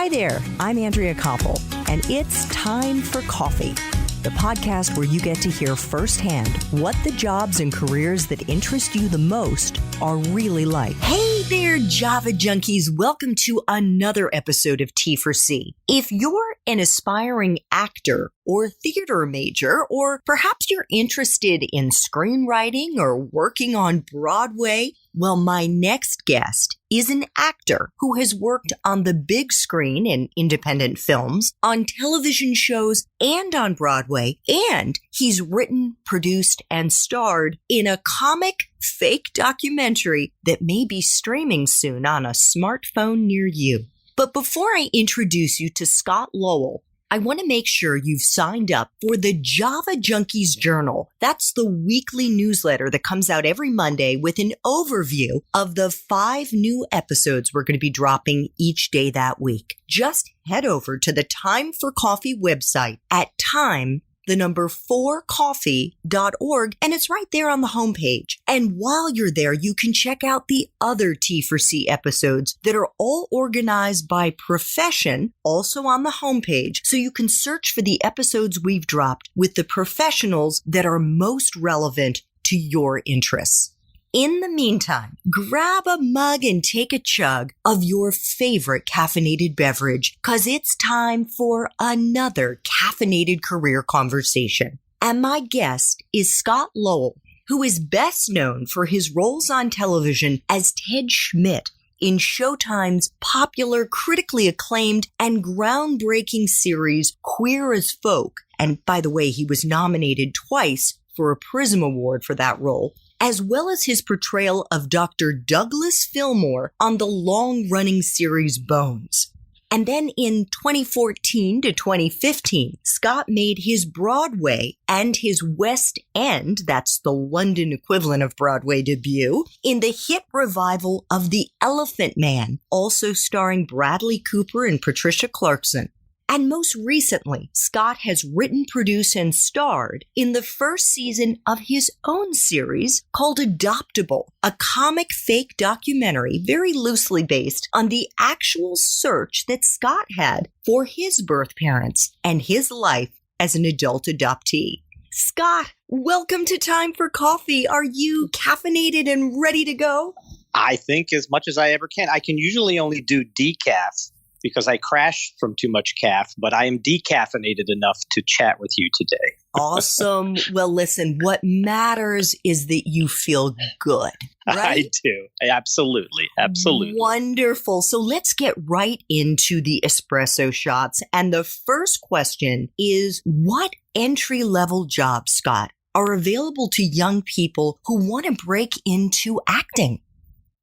Hi there, I'm Andrea Koppel, and it's time for coffee, the podcast where you get to hear firsthand what the jobs and careers that interest you the most are really like. Hey there, Java junkies. Welcome to another episode of T for C. If you're an aspiring actor or theater major, or perhaps you're interested in screenwriting or working on Broadway, well, my next guest is an actor who has worked on the big screen in independent films, on television shows, and on Broadway, and he's written, produced, and starred in a comic fake documentary that may be streaming soon on a smartphone near you. But before I introduce you to Scott Lowell, I want to make sure you've signed up for the Java Junkies Journal. That's the weekly newsletter that comes out every Monday with an overview of the 5 new episodes we're going to be dropping each day that week. Just head over to the Time for Coffee website at time4coffee.org, and it's right there on the homepage. And while you're there, you can check out the other T4C episodes that are all organized by profession, also on the homepage, so you can search for the episodes we've dropped with the professionals that are most relevant to your interests. In the meantime, grab a mug and take a chug of your favorite caffeinated beverage, because it's time for another caffeinated career conversation. And my guest is Scott Lowell, who is best known for his roles on television as Ted Schmidt in Showtime's popular, critically acclaimed, and groundbreaking series Queer as Folk. And by the way, he was nominated twice for a Prism Award for that role, as well as his portrayal of Dr. Douglas Fillmore on the long-running series Bones. And then in 2014 to 2015, Scott made his Broadway and his West End, that's the London equivalent of Broadway, debut in the hit revival of The Elephant Man, also starring Bradley Cooper and Patricia Clarkson. And most recently, Scott has written, produced, and starred in the first season of his own series called Adoptable, a comic fake documentary very loosely based on the actual search that Scott had for his birth parents and his life as an adult adoptee. Scott, welcome to Time for Coffee. Are you caffeinated and ready to go? I think as much as I ever can. I can usually only do decaf, because I crash from too much caff, but I am decaffeinated enough to chat with you today. Awesome. Well, listen, what matters is that you feel good, right? I do. Absolutely. Absolutely. Wonderful. So let's get right into the espresso shots. And the first question is, what entry-level jobs, Scott, are available to young people who want to break into acting?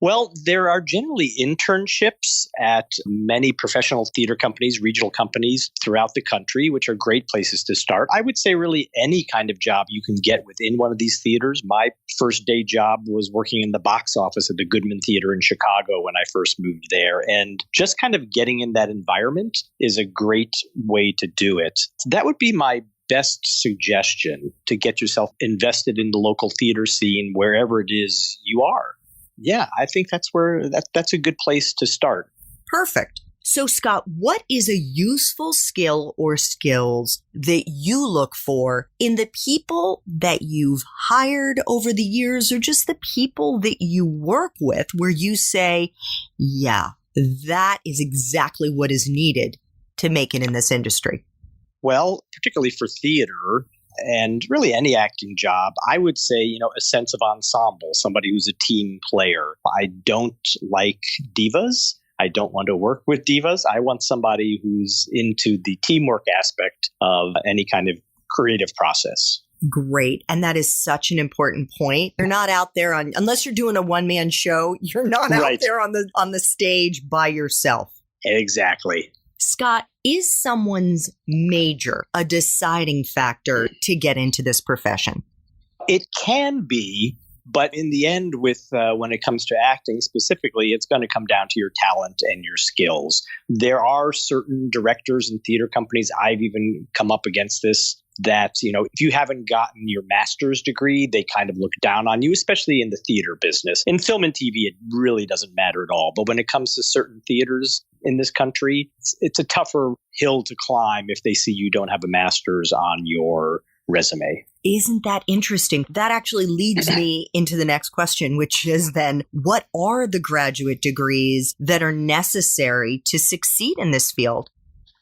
Well, there are generally internships at many professional theater companies, regional companies throughout the country, which are great places to start. I would say really any kind of job you can get within one of these theaters. My first day job was working in the box office at the Goodman Theater in Chicago when I first moved there. And just kind of getting in that environment is a great way to do it. That would be my best suggestion, to get yourself invested in the local theater scene wherever it is you are. Yeah, I think that's a good place to start. Perfect. So, Scott, what is a useful skill or skills that you look for in the people that you've hired over the years, or just the people that you work with, where you say, yeah, that is exactly what is needed to make it in this industry? Well, particularly for theater, and really any acting job, I would say, a sense of ensemble, somebody who's a team player. I don't like divas. I don't want to work with divas. I want somebody who's into the teamwork aspect of any kind of creative process. Great. And that is such an important point. You're not out there unless you're doing a one-man show, you're not out there on the stage by yourself. Exactly. Scott, is someone's major a deciding factor to get into this profession? It can be, but in the end, when it comes to acting specifically, it's going to come down to your talent and your skills. There are certain directors and theater companies, I've even come up against this, that, if you haven't gotten your master's degree, they kind of look down on you, especially in the theater business. In film and TV, it really doesn't matter at all. But when it comes to certain theaters in this country, it's a tougher hill to climb if they see you don't have a master's on your resume. Isn't that interesting? That actually leads me into the next question, which is then, what are the graduate degrees that are necessary to succeed in this field?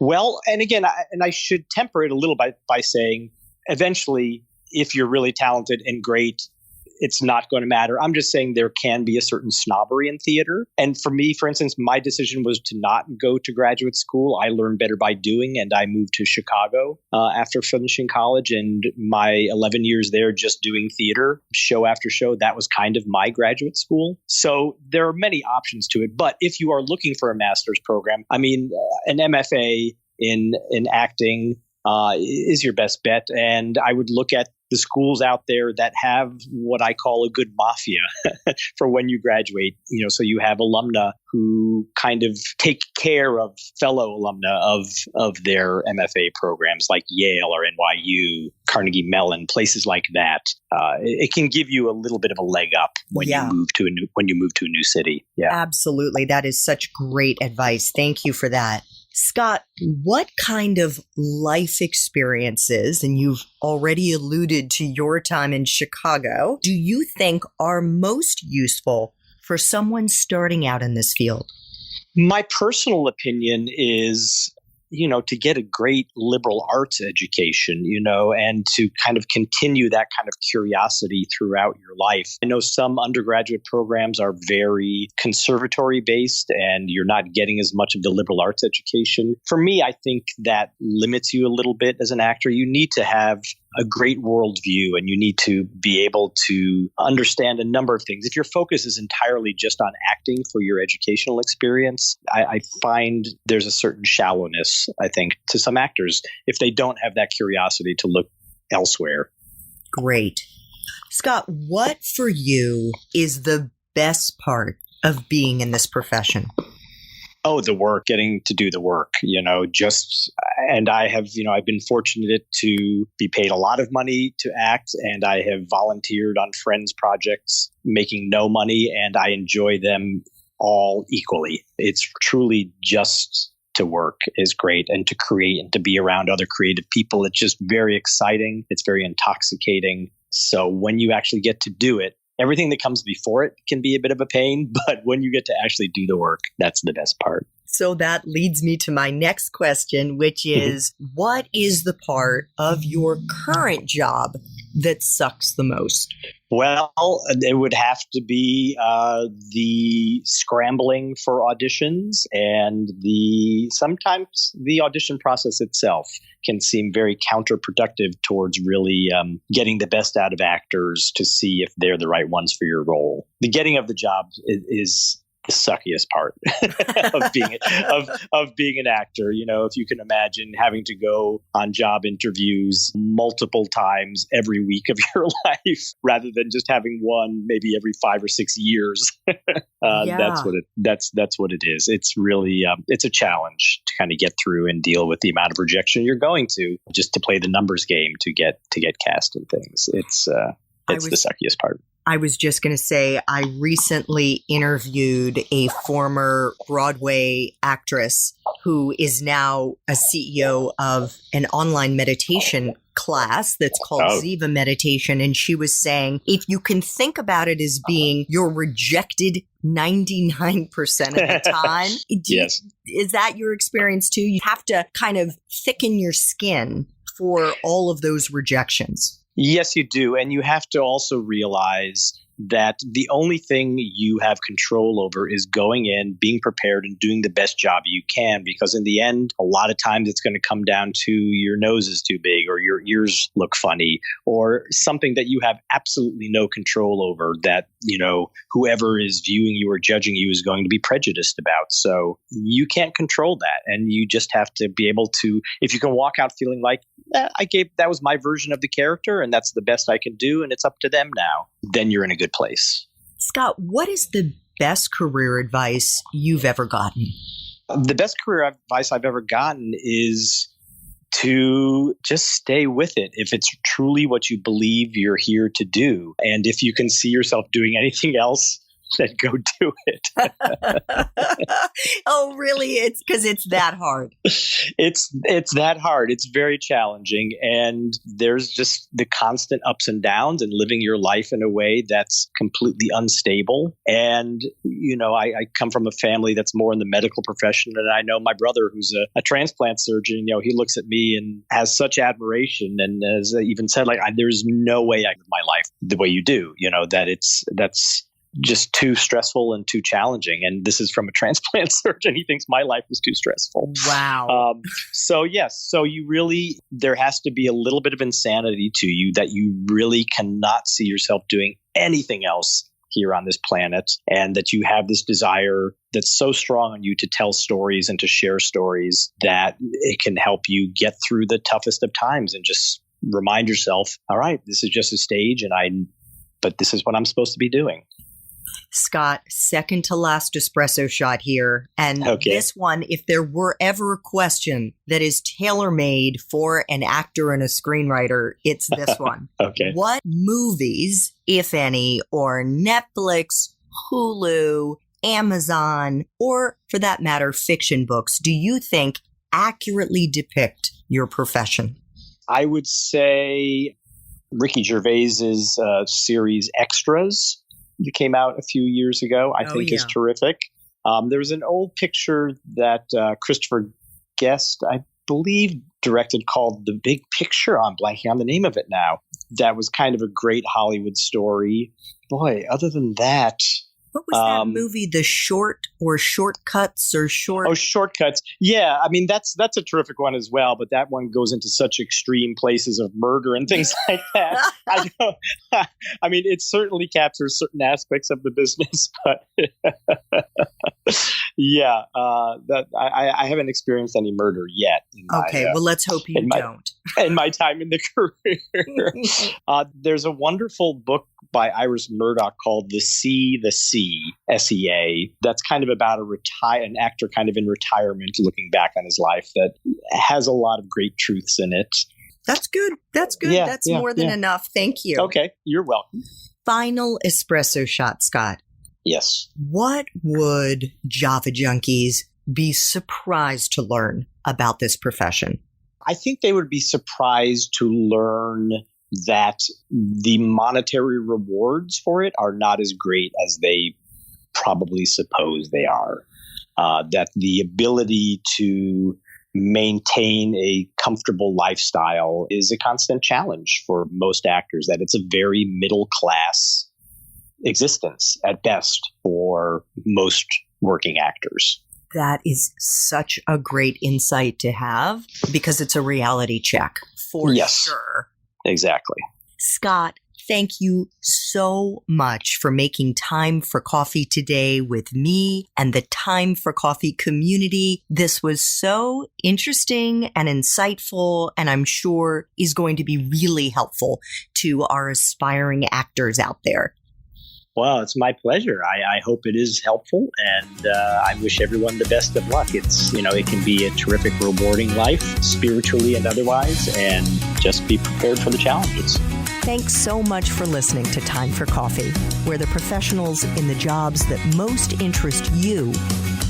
Well, and again, I should temper it a little by saying, eventually, if you're really talented and great, it's not going to matter. I'm just saying there can be a certain snobbery in theater. And for me, for instance, my decision was to not go to graduate school. I learned better by doing, and I moved to Chicago after finishing college. And my 11 years there just doing theater, show after show, that was kind of my graduate school. So there are many options to it. But if you are looking for a master's program, I mean, an MFA in acting is your best bet. And I would look at the schools out there that have what I call a good mafia for when you graduate. So you have alumna who kind of take care of fellow alumna of their MFA programs like Yale or NYU, Carnegie Mellon, places like that. It can give you a little bit of a leg up when you move to a new city. Yeah, absolutely. That is such great advice. Thank you for that. Scott, what kind of life experiences, and you've already alluded to your time in Chicago, do you think are most useful for someone starting out in this field? My personal opinion is, to get a great liberal arts education, and to kind of continue that kind of curiosity throughout your life. I know some undergraduate programs are very conservatory based and you're not getting as much of the liberal arts education. For me, I think that limits you a little bit as an actor. You need to have a great worldview and you need to be able to understand a number of things. If your focus is entirely just on acting for your educational experience, I find there's a certain shallowness, I think, to some actors if they don't have that curiosity to look elsewhere. Great. Scott, what for you is the best part of being in this profession? Oh, the work, getting to do the work, and I have, I've been fortunate to be paid a lot of money to act, and I have volunteered on friends' projects making no money, and I enjoy them all equally. It's truly just to work is great, and to create and to be around other creative people. It's just very exciting. It's very intoxicating. So when you actually get to do it, everything that comes before it can be a bit of a pain, but when you get to actually do the work, that's the best part. So that leads me to my next question, which is, what is the part of your current job that sucks the most? Well, it would have to be the scrambling for auditions, and sometimes the audition process itself can seem very counterproductive towards really getting the best out of actors to see if they're the right ones for your role. The getting of the job is the suckiest part of being an actor. If you can imagine having to go on job interviews multiple times every week of your life rather than just having one maybe every 5 or 6 years. That's what it is. It's really it's a challenge to kind of get through and deal with the amount of rejection you're going to just to play the numbers game to get cast and things. It's the suckiest part. I was just going to say, I recently interviewed a former Broadway actress who is now a CEO of an online meditation class that's called Ziva Meditation. And she was saying, if you can think about it as being you're rejected 99% of the time, yes. Is that your experience too? You have to kind of thicken your skin for all of those rejections. Yes, you do. And you have to also realize that the only thing you have control over is going in, being prepared, and doing the best job you can. Because in the end, a lot of times it's going to come down to your nose is too big, or your ears look funny, or something that you have absolutely no control over that, whoever is viewing you or judging you is going to be prejudiced about. So you can't control that. And you just have to be able to, if you can walk out feeling like, that was my version of the character and that's the best I can do and it's up to them now, then you're in a good place. Scott, what is the best career advice you've ever gotten? The best career advice I've ever gotten is to just stay with it if it's truly what you believe you're here to do. And if you can see yourself doing anything else, then go do it. Oh, really? It's because it's that hard. It's that hard. It's very challenging. And there's just the constant ups and downs and living your life in a way that's completely unstable. And, I come from a family that's more in the medical profession. And I know my brother, who's a transplant surgeon, he looks at me and has such admiration. And as I even said, there's no way I live my life the way you do, that's just too stressful and too challenging. And this is from a transplant surgeon. He thinks my life is too stressful. Wow. So you really, there has to be a little bit of insanity to you that you really cannot see yourself doing anything else here on this planet, and that you have this desire that's so strong on you to tell stories and to share stories that it can help you get through the toughest of times and just remind yourself, all right, this is just a stage but this is what I'm supposed to be doing. Scott, second to last espresso shot here. And This one, if there were ever a question that is tailor-made for an actor and a screenwriter, it's this one. Okay. What movies, if any, or Netflix, Hulu, Amazon, or for that matter, fiction books, do you think accurately depict your profession? I would say Ricky Gervais's series Extras that came out a few years ago, I think is terrific. There was an old picture that Christopher Guest, I believe, directed called The Big Picture. I'm blanking on the name of it now. That was kind of a great Hollywood story. Boy, other than that... What was that movie? The Short or Shortcuts or Short? Oh, Shortcuts. Yeah, I mean, that's a terrific one as well, but that one goes into such extreme places of murder and things like that. I mean, it certainly captures certain aspects of the business, but yeah, I haven't experienced any murder yet. Well, let's hope you don't. In my time in the career. There's a wonderful book by Iris Murdoch called The Sea, SEA. That's kind of about an actor kind of in retirement looking back on his life that has a lot of great truths in it. That's good. Yeah, That's more than enough. Thank you. Okay, you're welcome. Final espresso shot, Scott. Yes. What would Java junkies be surprised to learn about this profession? I think they would be surprised to learn that the monetary rewards for it are not as great as they probably suppose they are. That the ability to maintain a comfortable lifestyle is a constant challenge for most actors, that it's a very middle class existence at best for most working actors. That is such a great insight to have, because it's a reality check for sure. Exactly. Scott, thank you so much for making time for coffee today with me and the Time for Coffee community. This was so interesting and insightful, and I'm sure is going to be really helpful to our aspiring actors out there. Well, it's my pleasure. I hope it is helpful, and I wish everyone the best of luck. It can be a terrific, rewarding life, spiritually and otherwise, and just be prepared for the challenges. Thanks so much for listening to Time for Coffee, where the professionals in the jobs that most interest you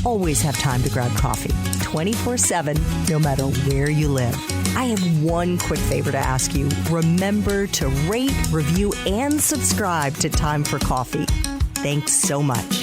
always have time to grab coffee 24/7, no matter where you live. I have one quick favor to ask you. Remember to rate, review, and subscribe to Time for Coffee. Thanks so much.